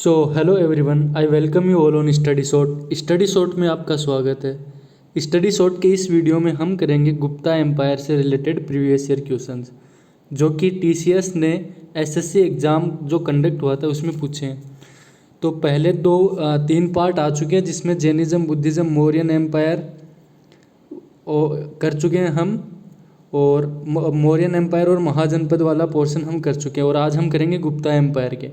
So hello everyone, I welcome you all on study shot. Study shot में आपका स्वागत है। स्टडी शॉट के इस वीडियो में हम करेंगे गुप्ता एम्पायर से रिलेटेड प्रीवियस ईयर क्वेश्चंस जो कि टीसीएस ने एसएससी एग्ज़ाम जो कंडक्ट हुआ था उसमें पूछे हैं। तो पहले तीन पार्ट आ चुके हैं जिसमें जैनिज़्म, बुद्धिज़्म, मौर्यन एम्पायर कर चुके हैं हम, और मौर्यन एम्पायर और महाजनपद वाला पोर्शन हम कर चुके हैं, और आज हम करेंगे गुप्ता एम्पायर के।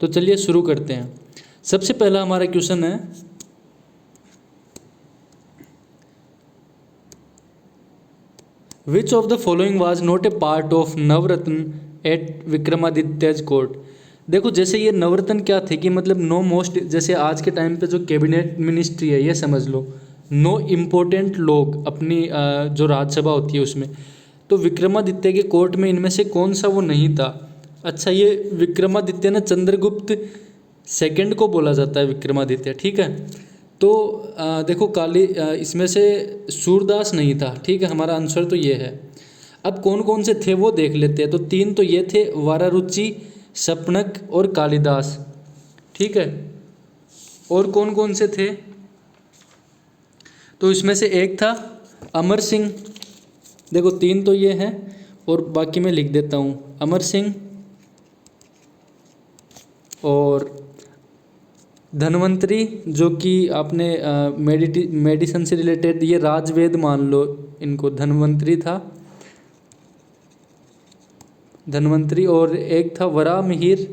तो चलिए शुरू करते हैं। सबसे पहला हमारा क्वेश्चन है, which of the following was not a part of Navaratna at Vikramaditya's court. देखो, जैसे ये नवरत्न क्या थे कि मतलब नो मोस्ट, जैसे आज के टाइम पे जो कैबिनेट मिनिस्ट्री है ये समझ लो, नो इम्पोर्टेंट लोग अपनी जो राज्यसभा होती है उसमें, तो विक्रमादित्य के कोर्ट में इनमें से कौन सा वो नहीं था। अच्छा, ये विक्रमादित्य ना चंद्रगुप्त सेकंड को बोला जाता है विक्रमादित्य, ठीक है। तो देखो इसमें से सूरदास नहीं था, ठीक है, हमारा आंसर तो ये है। अब कौन कौन से थे वो देख लेते हैं। तो तीन तो ये थे, वरारुचि, शपनक और कालिदास, ठीक है। और कौन कौन से थे, तो इसमें से एक था अमर सिंह। देखो तीन तो ये हैं और बाकी मैं लिख देता हूँ, अमर सिंह और धन्वंतरी, जो कि आपने मेडिसिन से रिलेटेड ये राजवेद मान लो इनको, धन्वंतरी था, धन्वंतरी। और एक था वरामिहिर,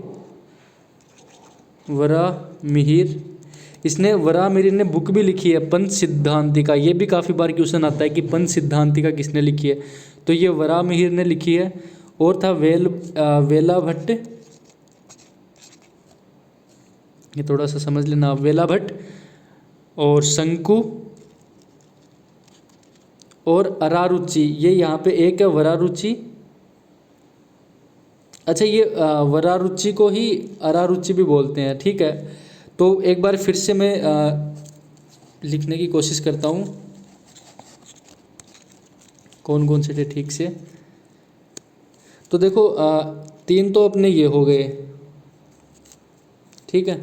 वरामिहिर, इसने वरामिहिर ने बुक भी लिखी है पंच सिद्धांतिका। ये भी काफ़ी बार क्वेश्चन आता है कि पंच सिद्धांतिका किसने लिखी है, तो ये वरामिहिर ने लिखी है। और था वेला भट्ट, ये थोड़ा सा समझ लेना, वेला भट्ट और शंकु और अरारुचि, ये यहाँ पे एक है वरारुचि। अच्छा, ये वरारुचि को ही अरारुचि भी बोलते हैं, ठीक है। तो एक बार फिर से मैं लिखने की कोशिश करता हूँ कौन कौन से थे ठीक से। तो देखो तीन तो अपने ये हो गए, ठीक है,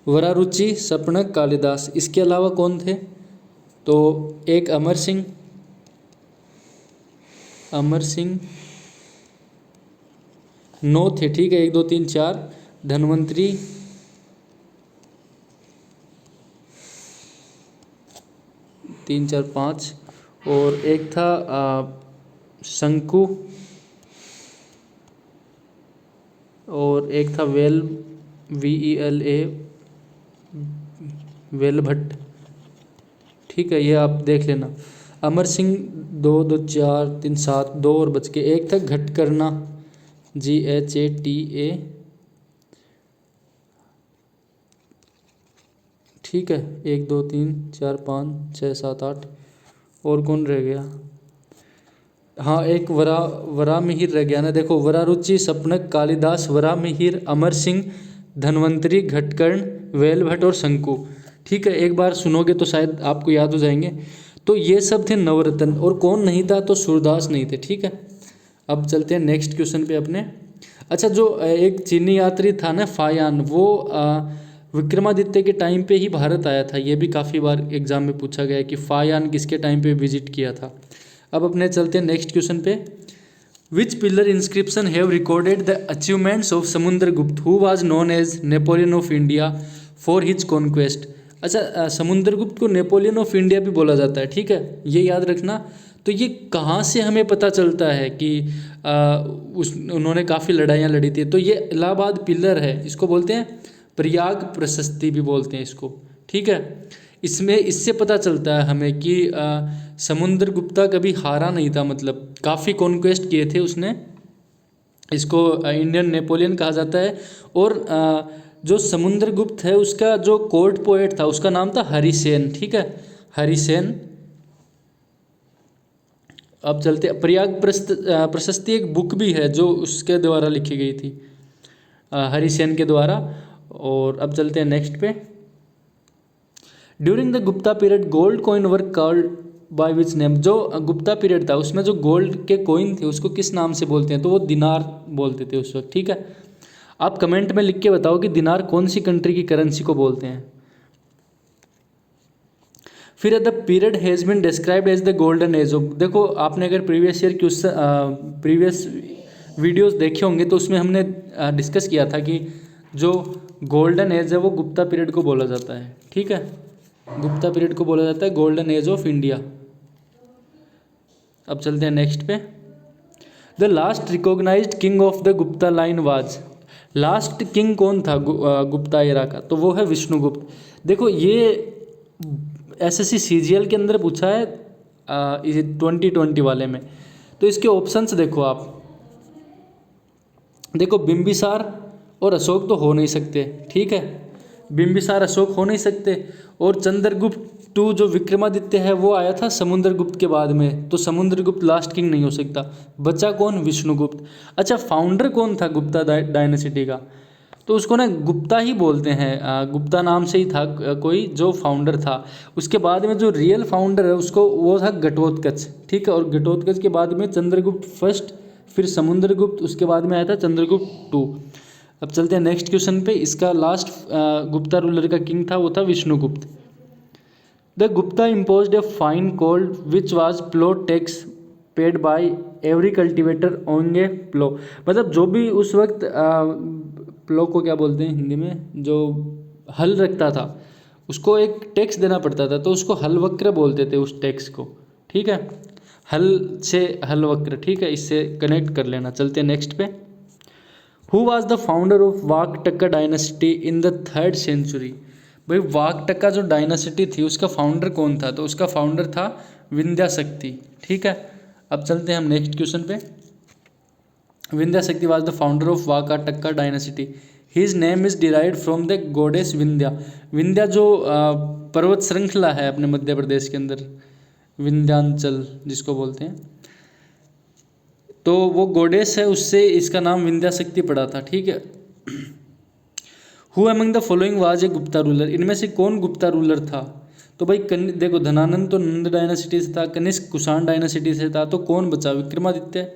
वरारुचि, शपनक, कालिदास। इसके अलावा कौन थे, तो एक अमर सिंह, अमर सिंह 9 थे, ठीक है, 1 2 3 4, धन्वंतरी, तीन चार 5, और एक था शंकु, और एक था VELA, वेलभट्ट, ठीक है। ये आप देख लेना। अमर सिंह 2 2 4 3 7, 2 और बच के एक था घटकरना, GHATA, ठीक है, 1 2 3 4 5 6 7 8। और कौन रह गया, हाँ एक वरामिहिर रह गया ना। देखो, वरारुचि, शपनक, कालिदास, वरामिहिर, अमर सिंह, धन्वंतरी, घटकर्ण, वेलभट्ट और शंकु, ठीक है। एक बार सुनोगे तो शायद आपको याद हो जाएंगे। तो ये सब थे नवरत्न, और कौन नहीं था, तो सूरदास नहीं थे, ठीक है। अब चलते हैं नेक्स्ट क्वेश्चन पे अपने। अच्छा, जो एक चीनी यात्री था ना फायान, वो विक्रमादित्य के टाइम पे ही भारत आया था। ये भी काफ़ी बार एग्जाम में पूछा गया है कि फायान किसके टाइम पे विजिट किया था। अब अपने चलते हैं नेक्स्ट क्वेश्चन पे। Which pillar inscription have recorded the achievements of Samudragupta who was known as Napoleon of India for his conquest. अच्छा, समुद्रगुप्त को नेपोलियन ऑफ इंडिया भी बोला जाता है, ठीक है, ये याद रखना। तो ये कहाँ से हमें पता चलता है कि उन्होंने काफ़ी लड़ाइयाँ लड़ी थी, तो ये इलाहाबाद पिलर है, इसको बोलते हैं प्रयाग प्रशस्ति भी बोलते हैं इसको, ठीक है। इसमें इससे पता चलता है हमें कि समुद्रगुप्ता कभी हारा नहीं था, मतलब काफ़ी कॉन्क्वेस्ट किए थे उसने। इसको इंडियन नेपोलियन कहा जाता है। और जो समुद्रगुप्त है उसका जो कोर्ट पोएट था उसका नाम था हरिसेन, ठीक है, हरिसेन। अब चलते, प्रयाग प्रशस्ति एक बुक भी है जो उसके द्वारा लिखी गई थी, हरिसेन के द्वारा। और अब चलते हैं नेक्स्ट पे। During the Gupta period gold coin were called by which name. जो गुप्ता पीरियड था उसमें जो गोल्ड के कॉइन थे उसको किस नाम से बोलते हैं, तो वो दिनार बोलते थे उस वक्त, ठीक है। आप कमेंट में लिख के बताओ कि दिनार कौन सी कंट्री की करेंसी को बोलते हैं। फिर the period has been described as the golden age of, देखो आपने अगर previous year question previous videos देखे होंगे तो उसमें हमने डिस्कस किया था कि जो गोल्डन एज है वो गुप्ता पीरियड को बोला जाता है। ठीक है, गुप्ता पीरियड को बोला जाता है गोल्डन एज ऑफ इंडिया। अब चलते हैं नेक्स्ट पे। The last recognized king of the Gupta line was, last king कौन था गुप्ता एरा का, तो वो है विष्णुगुप्त। देखो ये एसएससी सीजीएल के अंदर पूछा है 2020 वाले में। तो इसके ऑप्शंस देखो आप, देखो बिंबिसार और अशोक तो हो नहीं सकते, ठीक है, बिंबिसार अशोक हो नहीं सकते। और चंद्रगुप्त टू जो विक्रमादित्य है वो आया था समुद्रगुप्त के बाद में, तो समुद्रगुप्त लास्ट किंग नहीं हो सकता। बचा कौन, विष्णुगुप्त। अच्छा, फाउंडर कौन था गुप्ता डायनेसिटी का, तो उसको ना गुप्ता ही बोलते हैं, गुप्ता नाम से ही था कोई जो फाउंडर था। उसके बाद में जो रियल फाउंडर है उसको वो था घटोत्कच, ठीक है। और घटोत्कच के बाद में चंद्रगुप्त फर्स्ट, फिर समुद्रगुप्त, उसके बाद में आया था चंद्रगुप्त टू। अब चलते हैं नेक्स्ट क्वेश्चन पे। इसका लास्ट गुप्ता रूलर का किंग था वो था Vishnugupta. The Gupta imposed a fine called which was plough tax paid by every cultivator on a plough, मतलब जो भी उस वक्त प्लो को क्या बोलते हैं हिंदी में, जो हल रखता था उसको एक टैक्स देना पड़ता था, तो उसको हल वक्र बोलते थे उस टैक्स को, ठीक है। हल से हल वक्र, ठीक है, इससे कनेक्ट कर लेना। चलते हैं नेक्स्ट पे। Who was the founder of Vakataka dynasty in the 3rd century, भाई वाकटक्का जो डायनेसिटी थी उसका फाउंडर कौन था, तो उसका फाउंडर था विंध्याशक्ति, ठीक है। अब चलते हैं हम नेक्स्ट क्वेश्चन पे। Vindhyashakti was the founder of Vakataka dynasty. His name is derived from the goddess Vindhya. Vindhya जो पर्वत श्रृंखला है अपने मध्य प्रदेश के अंदर, विंध्यांचल जिसको बोलते हैं, तो वो गॉडेस है, उससे इसका नाम विंध्याशक्ति पड़ा था, ठीक है। Who among the following was a Gupta ruler, इनमें से कौन गुप्ता रूलर था, तो भाई देखो धनानंद तो नंद डायनेसिटी से था, कनिष्क कुषाण डायनेसिटी से था, तो कौन बचा, विक्रमादित्य।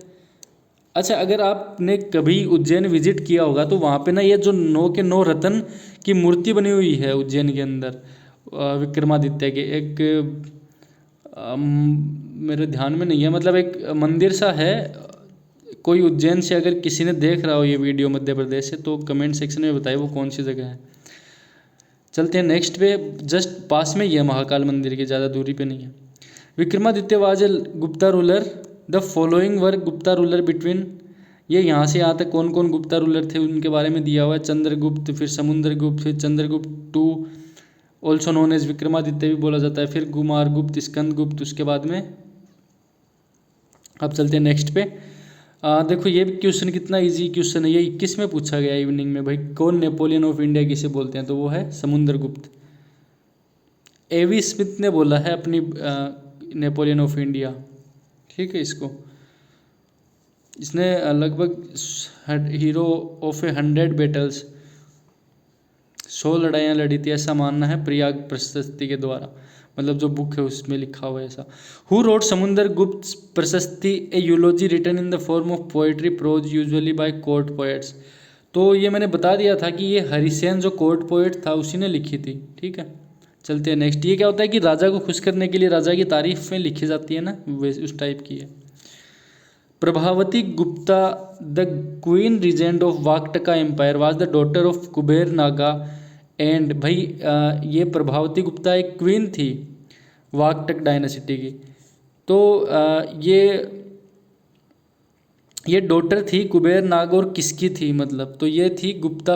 अच्छा, अगर आपने कभी उज्जैन विजिट किया होगा तो वहाँ पे ना ये जो 9 के 9 रत्न की मूर्ति बनी हुई है उज्जैन के अंदर विक्रमादित्य के, एक मेरे ध्यान में नहीं है, मतलब एक मंदिर सा है। कोई उज्जैन से अगर किसी ने देख रहा हो ये वीडियो मध्य प्रदेश से तो कमेंट सेक्शन में बताइए वो कौन सी जगह है। चलते हैं नेक्स्ट पे। जस्ट पास में ही है महाकाल मंदिर की, ज़्यादा दूरी पे नहीं है। Vikramaditya was a Gupta ruler, the following were Gupta ruler between, ये यहाँ से यहाँ तक कौन कौन गुप्ता रूलर थे उनके बारे में दिया हुआ है। चंद्रगुप्त, फिर समुद्रगुप्त, फिर Chandragupta two, also known as Vikramaditya भी बोला जाता है, फिर कुमारगुप्त, स्कंदगुप्त, उसके बाद में। अब चलते हैं नेक्स्ट पे। देखो ये क्वेश्चन कितना इजी क्वेश्चन है, ये 21 में पूछा गया इवनिंग में। भाई कौन नेपोलियन ऑफ इंडिया किसे बोलते हैं, तो वो है समुद्रगुप्त। एवी स्मिथ ने बोला है अपनी नेपोलियन ऑफ इंडिया, ठीक है। इसने लगभग हीरो ऑफ 100 बैटल्स, 100 लड़ाइयाँ लड़ी थी ऐसा मानना है प्रयाग प्रशस्ति के द्वारा, मतलब जो बुक है उसमें लिखा हुआ है ऐसा। Who wrote Samudragupta Prashasti, a eulogy written in the form of poetry prose usually by court poets, तो ये मैंने बता दिया था कि ये हरिसेन जो कोर्ट पोएट था उसी ने लिखी थी, ठीक है। चलते हैं नेक्स्ट। ये क्या होता है कि राजा को खुश करने के लिए राजा की तारीफ में लिखी जाती है ना, वैसे उस टाइप की है। Prabhavati Gupta the queen regent of Vakataka empire was the daughter of Kubera Naga and, भाई ये प्रभावती गुप्ता एक क्वीन थी वाकटक डायनेसिटी की, तो ये डॉटर थी कुबेर नाग, और किसकी थी मतलब, तो ये थी गुप्ता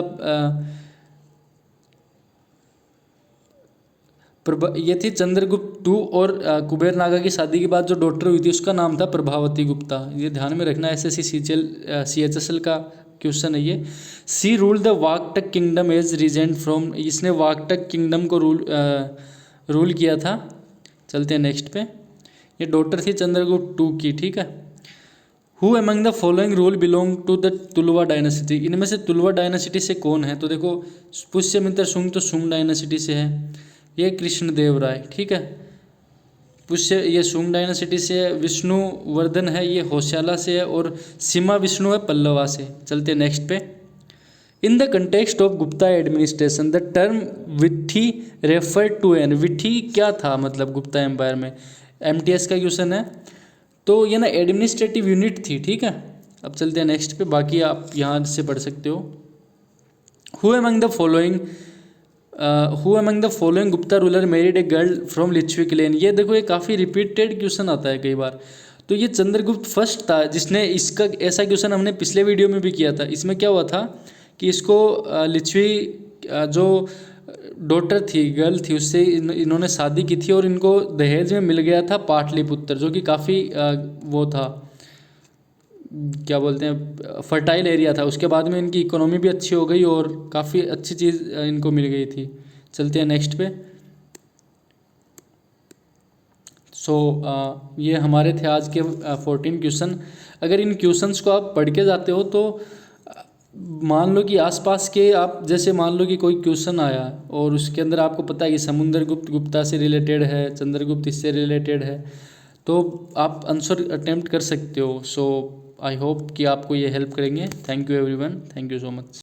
ये थी चंद्रगुप्त टू, और कुबेर नागा की शादी के बाद जो डॉटर हुई थी उसका नाम था प्रभावती गुप्ता। ये ध्यान में रखना, एसएससी CHSL का क्वेश्चन है ये। She rule the Vakataka kingdom as regent from, इसने वाकटक किंगडम को रूल किया था। चलते हैं नेक्स्ट पे। ये डॉटर थी चंद्रगुप्त टू की, ठीक है। Who among the following rule belong to the Tuluva dynasty, इनमें से तुलवा डायनेसिटी से कौन है, तो देखो पुष्यमित्र शुंग तो शुंग डायनेसिटी से है, ये कृष्णदेव राय, ठीक है। पुष्य ये शुंग डायनेसिटी से है, विष्णुवर्धन है ये होशाला से है, और सीमा विष्णु है पल्लवा से। चलते नेक्स्ट पे। In the context of Gupta administration the term vithi refer to an, vithi क्या था मतलब गुप्ता एम्पायर में, एमटीएस का क्वेश्चन है। तो ये ना एडमिनिस्ट्रेटिव यूनिट थी, ठीक है। अब चलते हैं नेक्स्ट पे, बाकी आप यहाँ से पढ़ सकते हो। Who among the following Gupta ruler married a girl from Licchavi clan, ये देखो ये काफ़ी रिपीटेड क्वेश्चन आता है कई बार। तो ये चंद्रगुप्त फर्स्ट था जिसने, इसका ऐसा क्वेश्चन हमने पिछले वीडियो में भी किया था। इसमें क्या हुआ था कि इसको लिच्छवी जो डॉटर थी, गर्ल थी, उससे इन्होंने शादी की थी और इनको दहेज में मिल गया था पाटलिपुत्र, जो कि काफ़ी वो था, क्या बोलते हैं, फर्टाइल एरिया था। उसके बाद में इनकी इकोनॉमी भी अच्छी हो गई और काफ़ी अच्छी चीज़ इनको मिल गई थी। चलते हैं नेक्स्ट पे। ये हमारे थे आज के 14 क्वेश्चन। अगर इन क्वेश्चंस को आप पढ़ के जाते हो तो मान लो कि आसपास के, आप जैसे मान लो कि कोई क्वेश्चन आया और उसके अंदर आपको पता है कि समुद्रगुप्त गुप्ता से रिलेटेड है, चंद्रगुप्त इससे रिलेटेड है, तो आप आंसर अटेम्प्ट कर सकते हो। आई होप कि आपको ये हेल्प करेंगे। Thank you everyone, thank you so much.